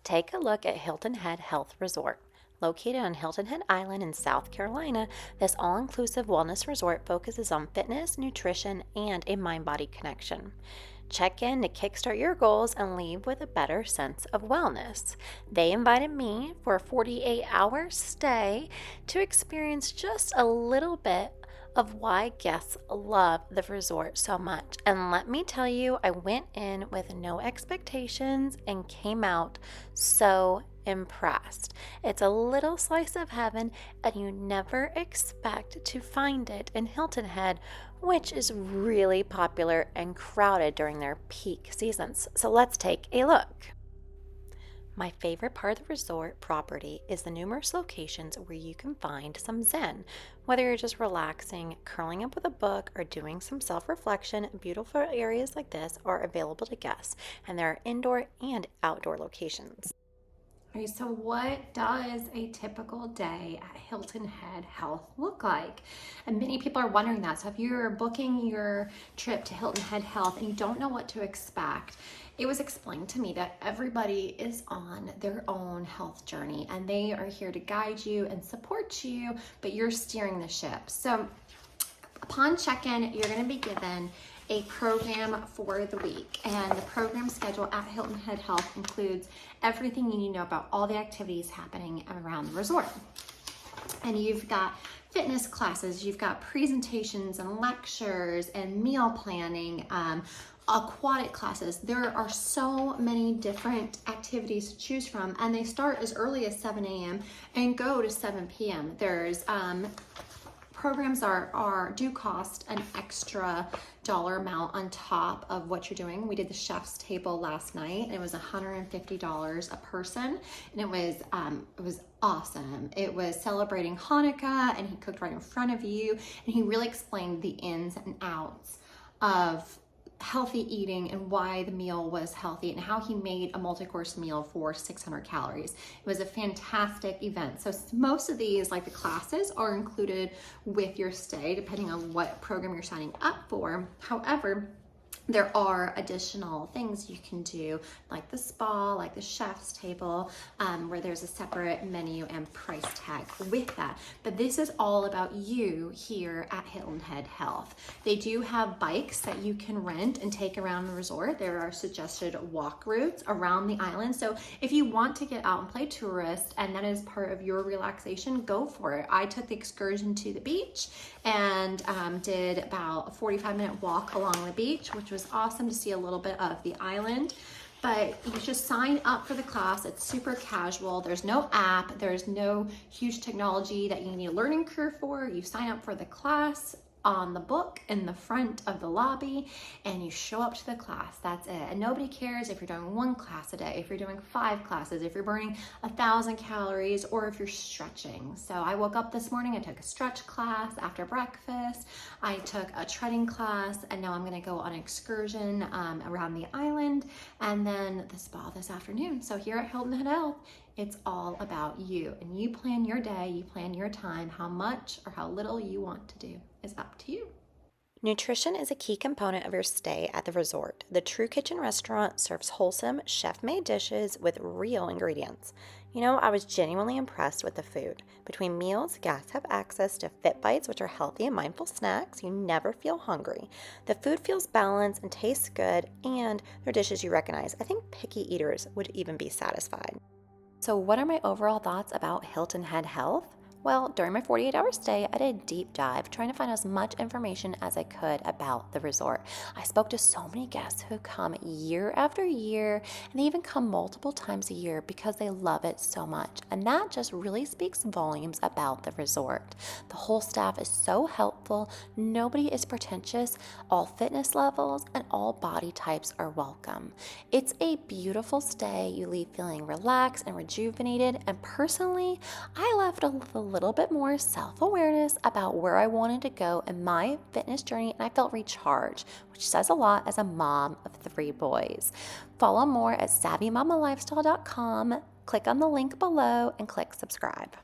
Take a look at Hilton Head Health Resort. Located on Hilton Head Island in South Carolina, this all inclusive wellness resort focuses on fitness, nutrition, and a mind body connection. Check in to kickstart your goals and leave with a better sense of wellness. They invited me for a 48-hour stay to experience just a little bit of why guests love the resort so much. And let me tell you, I went in with no expectations and came out so impressed. It's a little slice of heaven, and you never expect to find it in Hilton Head, which is really popular and crowded during their peak seasons. So let's take a look. My favorite part of the resort property is the numerous locations where you can find some zen. Whether you're just relaxing, curling up with a book, or doing some self-reflection, beautiful areas like this are available to guests, and there are indoor and outdoor locations. Okay, so what does a typical day at Hilton Head Health look like? And many people are wondering that. So if you're booking your trip to Hilton Head Health and you don't know what to expect, it was explained to me that everybody is on their own health journey and they are here to guide you and support you, but you're steering the ship. So upon check-in, you're going to be given a program for the week, and the program schedule at Hilton Head Health includes everything you need to know about all the activities happening around the resort. And you've got fitness classes, you've got presentations and lectures and meal planning, aquatic classes. There are so many different activities to choose from, and they start as early as 7 a.m. and go to 7 p.m. There's programs do cost an extra dollar amount on top of what you're doing. We did the chef's table last night, and it was $150 a person, and it was awesome. It was celebrating Hanukkah, and he cooked right in front of you, and he really explained the ins and outs of healthy eating and why the meal was healthy and how he made a multi-course meal for 600 calories. It was a fantastic event. So most of these, like the classes, are included with your stay depending on what program you're signing up for. However, there are additional things you can do, like the spa, like the chef's table, where there's a separate menu and price tag with that. But this is all about you here at Hilton Head Health. They do have bikes that you can rent and take around the resort. There are suggested walk routes around the island. So if you want to get out and play tourist and that is part of your relaxation, go for it. I took the excursion to the beach and did about a 45-minute walk along the beach, which was awesome to see a little bit of the island. But you just sign up for the class. It's super casual. There's no app. There's no huge technology that you need a learning curve for. You sign up for the class on the book in the front of the lobby, and you show up to the class. That's it. And nobody cares if you're doing one class a day, if you're doing 5 classes, if you're burning 1,000 calories, or if you're stretching. So I woke up this morning, I took a stretch class after breakfast, I took a treading class, and now I'm going to go on an excursion around the island, and then the spa this afternoon. So here at Hilton Head Health, it's all about you, and you plan your day, you plan your time. How much or how little you want to do is up to you. Nutrition is a key component of your stay at the resort. The True Kitchen restaurant serves wholesome, chef-made dishes with real ingredients. You know, I was genuinely impressed with the food. Between meals, guests have access to Fit Bites, which are healthy and mindful snacks. You never feel hungry. The food feels balanced and tastes good, and they're dishes you recognize. I think picky eaters would even be satisfied. So what are my overall thoughts about Hilton Head Health? Well, during my 48-hour stay, I did a deep dive trying to find as much information as I could about the resort. I spoke to so many guests who come year after year, and they even come multiple times a year because they love it so much. And that just really speaks volumes about the resort. The whole staff is so helpful, nobody is pretentious, all fitness levels and all body types are welcome. It's a beautiful stay. You leave feeling relaxed and rejuvenated, and personally, I left with a little bit more self-awareness about where I wanted to go in my fitness journey, and I felt recharged, which says a lot as a mom of 3 boys. Follow more at savvymamalifestyle.com, click on the link below, and click subscribe.